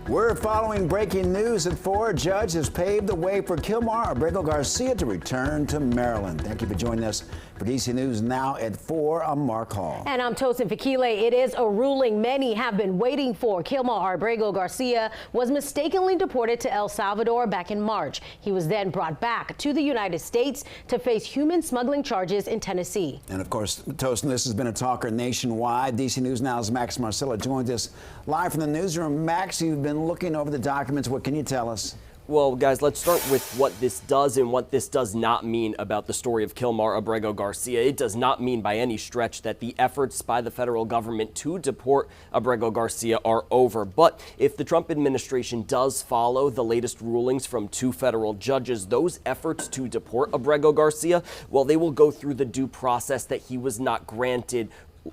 We're following breaking news at 4. Judge has paved the way for Kilar Arbrego Garcia to return to Maryland. Thank you for joining us for DC News Now at 4. I'm Mark Hall. And I'm Tosin Fakile. It is a ruling many have been waiting for. Kilar Arbrego Garcia was mistakenly deported to El Salvador back in March. He was then brought back to the United States to face human smuggling charges in Tennessee. And of course, Tosin, this has been a talker nationwide. DC News Now's Max Marcella joins us live from the newsroom. Max, you've been looking over the documents. What can you tell us? Well, guys, let's start with what this does and what this does not mean about the story of Kilar Arbrego Garcia. It does not mean by any stretch that the efforts by the federal government to deport Arbrego Garcia are over. But if the Trump administration does follow the latest rulings from 2 federal judges, those efforts to deport Arbrego Garcia, well, they will go through the due process that he was not granted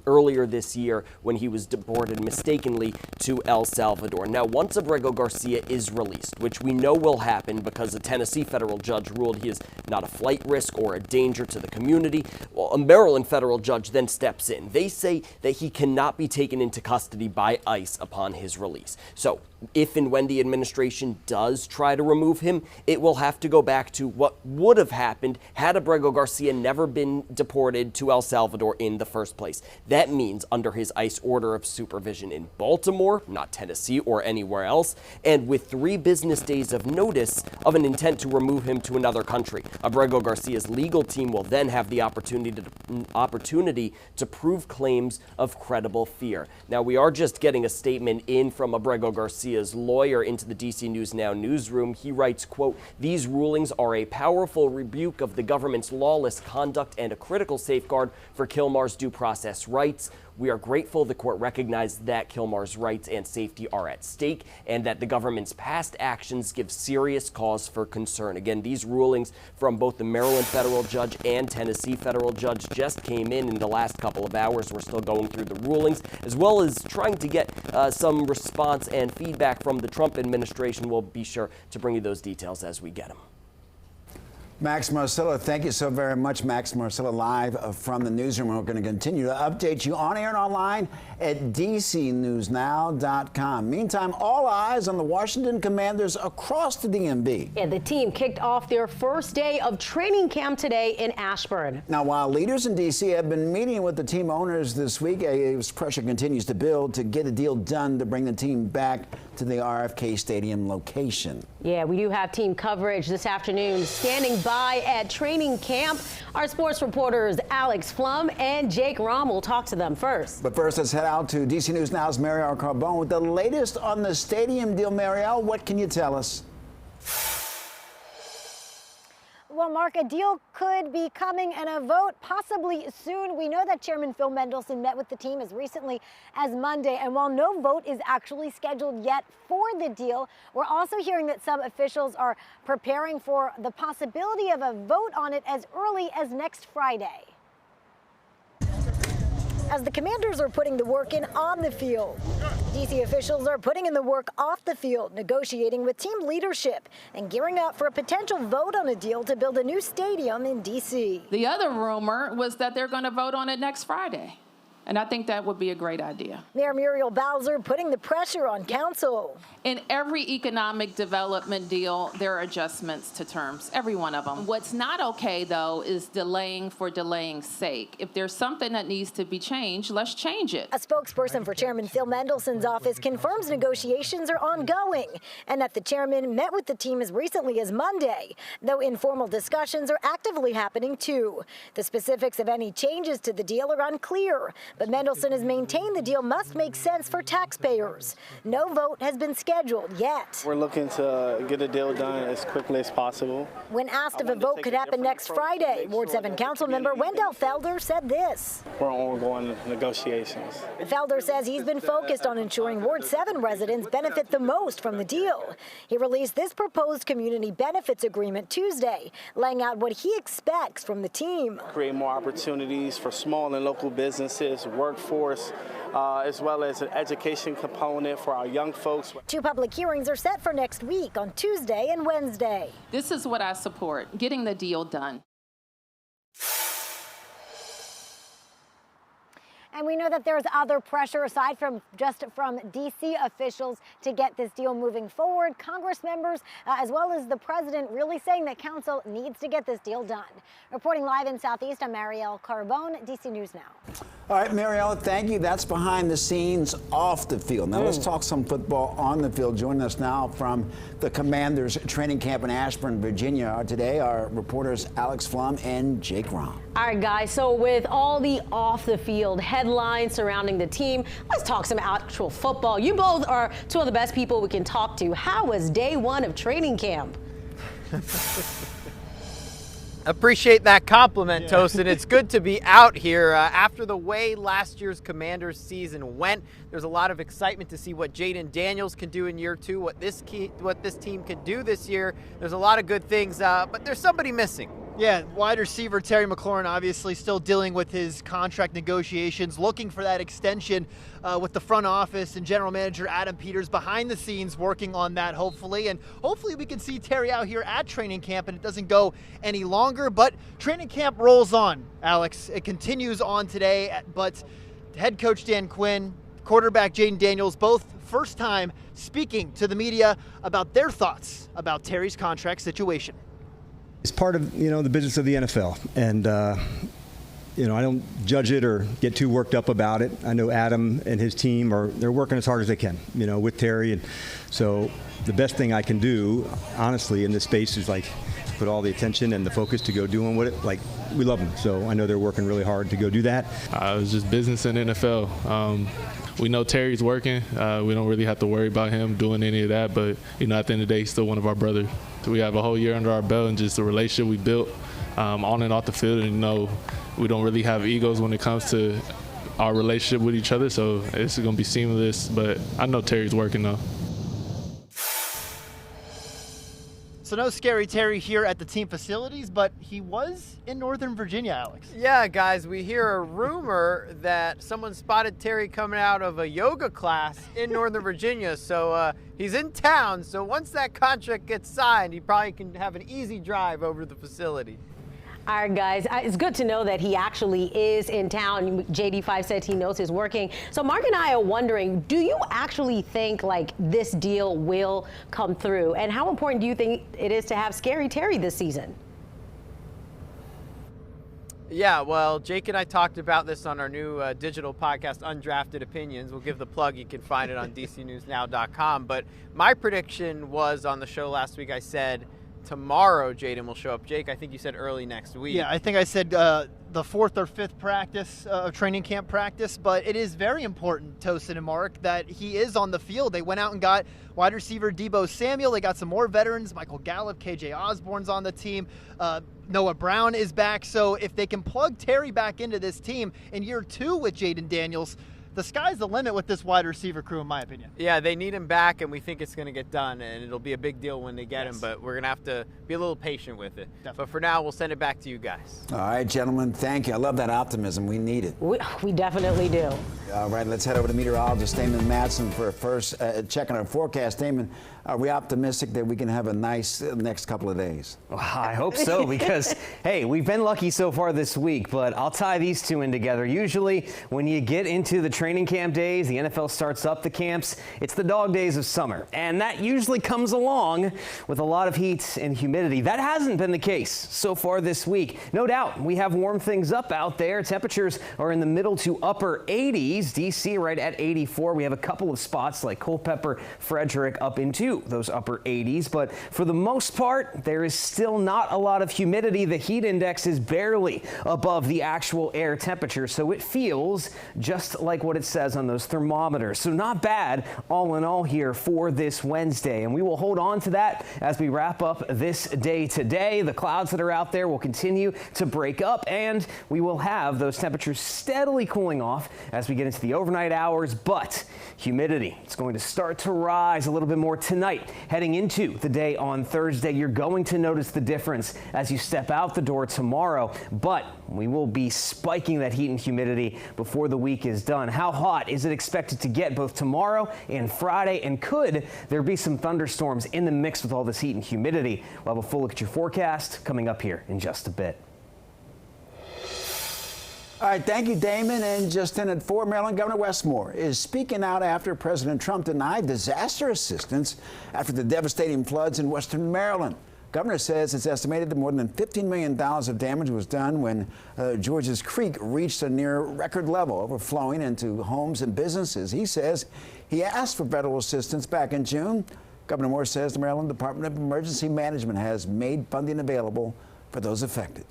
earlier this year when he was deported mistakenly to El Salvador. Now, once Arbrego Garcia is released, which we know will happen because a Tennessee federal judge ruled he is not a flight risk or a danger to the community, well, a Maryland federal judge then steps in. They say that he cannot be taken into custody by ICE upon his release. So if and when the administration does try to remove him, it will have to go back to what would have happened had Arbrego Garcia never been deported to El Salvador in the first place. That means under his ICE order of supervision in Baltimore, not Tennessee or anywhere else, and with 3 business days of notice of an intent to remove him to another country. Arbrego Garcia's legal team will then have the opportunity to prove claims of credible fear. Now, we are just getting a statement in from Arbrego Garcia's lawyer into the DC News Now newsroom. He writes, quote, "These rulings are a powerful rebuke of the government's lawless conduct and a critical safeguard for Kilar's due process rights. We are grateful the court recognized that Kilar's rights and safety are at stake and that the government's past actions give serious cause for concern." Again, these rulings from both the Maryland federal judge and Tennessee federal judge just came in the last couple of hours. We're still going through the rulings, as well as trying to get some response and feedback from the Trump administration. We'll be sure to bring you those details as we get them. Max Marcella, thank you so very much. Max Marcella live from the newsroom. We're going to continue to update you on air and online at DCNewsNow.com. Meantime, all eyes on the Washington Commanders across the DMV. Yeah, the team kicked off their first day of training camp today in Ashburn. Now, while leaders in D.C. have been meeting with the team owners this week, as pressure continues to build to get a deal done to bring the team back to the RFK Stadium location. Yeah, we do have team coverage this afternoon. Standing by at training camp, our sports reporters Alex Flum and Jake Rom will talk to them first. But first, let's head out to DC News Now's Marielle Carbone with the latest on the stadium deal. Marielle, what can you tell us? Well, Mark, a deal could be coming and a vote possibly soon. We know that Chairman Phil Mendelson met with the team as recently as Monday. And while no vote is actually scheduled yet for the deal, we're also hearing that some officials are preparing for the possibility of a vote on it as early as next Friday. As the Commanders are putting the work in on the field, D.C. officials are putting in the work off the field, negotiating with team leadership and gearing up for a potential vote on a deal to build a new stadium in D.C. The other rumor was that they're going to vote on it next Friday. And I think that would be a great idea. Mayor Muriel Bowser putting the pressure on council. In every economic development deal, there are adjustments to terms, every one of them. What's not okay, though, is delaying for delaying's sake. If there's something that needs to be changed, let's change it. A spokesperson for Chairman Phil Mendelson's office confirms negotiations are ongoing and that the chairman met with the team as recently as Monday, though informal discussions are actively happening, too. The specifics of any changes to the deal are unclear. But Mendelson has maintained the deal must make sense for taxpayers. No vote has been scheduled yet. We're looking to get a deal done as quickly as possible. When asked if a vote could happen next Friday, Ward 7 council member Wendell Felder said this. We're ongoing negotiations. Felder says he's been focused on ensuring Ward 7 residents benefit the most from the deal. He released this proposed community benefits agreement Tuesday, laying out what he expects from the team. Create more opportunities for small and local businesses, workforce, as well as an education component for our young folks. 2 public hearings are set for next week on Tuesday and Wednesday. This is what I support, getting the deal done. And we know that there's other pressure aside from just from D.C. officials to get this deal moving forward. Congress members, as well as the president, really saying that council needs to get this deal done. Reporting live in Southeast, I'm Marielle Carbone, D.C. News Now. All right, Marielle, thank you. That's behind the scenes off the field. Now let's talk some football on the field. Joining us now from the Commanders training camp in Ashburn, Virginia are today our reporters Alex Flum and Jake Rom. All right, guys, so with all the off the field headlines surrounding the team, let's talk some actual football. You both are two of the best people we can talk to. How was day one of training camp? Appreciate that compliment, Tosin. It's good to be out here. After the way last year's Commanders season went, there's a lot of excitement to see what Jaden Daniels can do in year two, what this team can do this year. There's a lot of good things, but there's somebody missing. Yeah, wide receiver Terry McLaurin obviously still dealing with his contract negotiations, looking for that extension with the front office and general manager Adam Peters behind the scenes working on that, hopefully. And hopefully we can see Terry out here at training camp and it doesn't go any longer. But training camp rolls on, Alex. It continues on today, but head coach Dan Quinn, quarterback Jaden Daniels, both first time speaking to the media about their thoughts about Terry's contract situation. It's part of, the business of the NFL. And, I don't judge it or get too worked up about it. I know Adam and his team they're working as hard as they can, with Terry. And so the best thing I can do, honestly, in this space is put all the attention and the focus to go doing we love them. So I know they're working really hard to go do that. It's just business in NFL. We know Terry's working. We don't really have to worry about him doing any of that. But, at the end of the day, he's still one of our brothers. So we have a whole year under our belt and just the relationship we built on and off the field. And, we don't really have egos when it comes to our relationship with each other. So it's going to be seamless. But I know Terry's working, though. So no Scary Terry here at the team facilities, but he was in Northern Virginia, Alex. Yeah, guys, we hear a rumor that someone spotted Terry coming out of a yoga class in Northern Virginia. So he's in town. So once that contract gets signed, he probably can have an easy drive over to the facility. All right, guys, it's good to know that he actually is in town. JD5 said he knows he's working. So Mark and I are wondering, do you actually think this deal will come through? And how important do you think it is to have Scary Terry this season? Yeah, well, Jake and I talked about this on our new digital podcast, Undrafted Opinions. We'll give the plug. You can find it on dcnewsnow.com. But my prediction was on the show last week, I said tomorrow Jaden will show up. Jake, I think you said early next week. Yeah, I think I said the fourth or fifth practice of training camp practice, but it is very important, Tosin and Mark, that he is on the field. They went out and got wide receiver Deebo Samuel. They got some more veterans. Michael Gallup, KJ Osborne's on the team. Noah Brown is back. So if they can plug Terry back into this team in year two with Jaden Daniels, the sky's the limit with this wide receiver crew, in my opinion. Yeah, they need him back, and we think it's going to get done, and it'll be a big deal when they get him, but we're going to have to be a little patient with it. Definitely. But for now, we'll send it back to you guys. All right, gentlemen, thank you. I love that optimism. We need it. We definitely do. All right, let's head over to meteorologist Damon Madsen for a first check on our forecast. Damon, are we optimistic that we can have a nice next couple of days? Well, I hope so because, hey, we've been lucky so far this week, but I'll tie these two in together. Usually when you get into the training camp days, the NFL starts up the camps, it's the dog days of summer, and that usually comes along with a lot of heat and humidity. That hasn't been the case so far this week. No doubt, we have warmed things up out there. Temperatures are in the middle to upper 80s. DC right at 84. We have a couple of spots like Culpeper, Frederick up into those upper 80s, but for the most part, there is still not a lot of humidity. The heat index is barely above the actual air temperature, so it feels just like what it says on those thermometers. So not bad all in all here for this Wednesday, and we will hold on to that as we wrap up this day today. The clouds that are out there will continue to break up, and we will have those temperatures steadily cooling off as we get into the overnight hours, but humidity, it's going to start to rise a little bit more tonight. Heading into the day on Thursday, you're going to notice the difference as you step out the door tomorrow, but we will be spiking that heat and humidity before the week is done. How hot is it expected to get both tomorrow and Friday, and could there be some thunderstorms in the mix with all this heat and humidity? We'll have a full look at your forecast coming up here in just a bit. All right, thank you, Damon. And just in at 4, Maryland Governor Westmore is speaking out after President Trump denied disaster assistance after the devastating floods in western Maryland. Governor says it's estimated that more than $15 million of damage was done when George's Creek reached a near record level, overflowing into homes and businesses. He says he asked for federal assistance back in June. Governor Moore says the Maryland Department of Emergency Management has made funding available for those affected.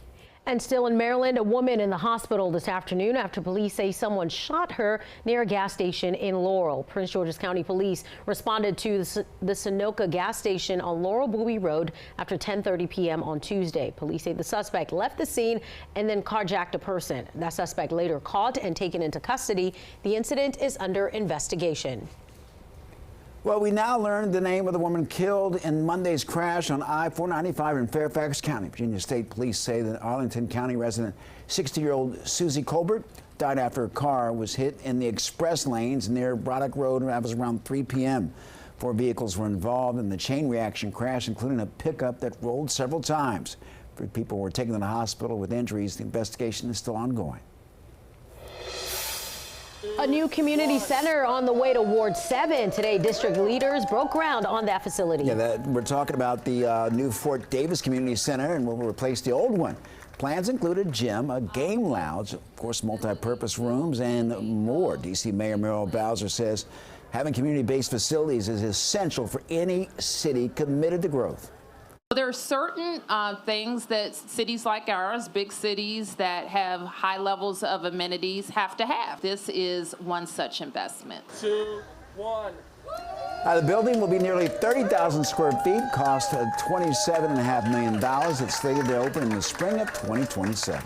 And still in Maryland, a woman in the hospital this afternoon after police say someone shot her near a gas station in Laurel. Prince George's County Police responded to the Sunoco gas station on Laurel Bowie Road after 10:30 p.m. on Tuesday. Police say the suspect left the scene and then carjacked a person. That suspect later caught and taken into custody. The incident is under investigation. Well, we now learned the name of the woman killed in Monday's crash on I-495 in Fairfax County. Virginia State Police say that Arlington County resident 60-year-old Susie Colbert died after her car was hit in the express lanes near Braddock Road. That was around 3 p.m. 4 vehicles were involved in the chain reaction crash, including a pickup that rolled several times. 3 people were taken to the hospital with injuries. The investigation is still ongoing. A new community center on the way to Ward 7. Today, district leaders broke ground on that facility. Yeah, we're talking about the new Fort Davis Community Center, and will replace the old one. Plans include a gym, a game lounge, of course, multi-purpose rooms, and more. D.C. Mayor Muriel Bowser says having community-based facilities is essential for any city committed to growth. There are certain things that cities like ours, big cities that have high levels of amenities, have to have. This is one such investment. 2, 1. The building will be nearly 30,000 square feet, cost $27.5 million. It's slated to open in the spring of 2027.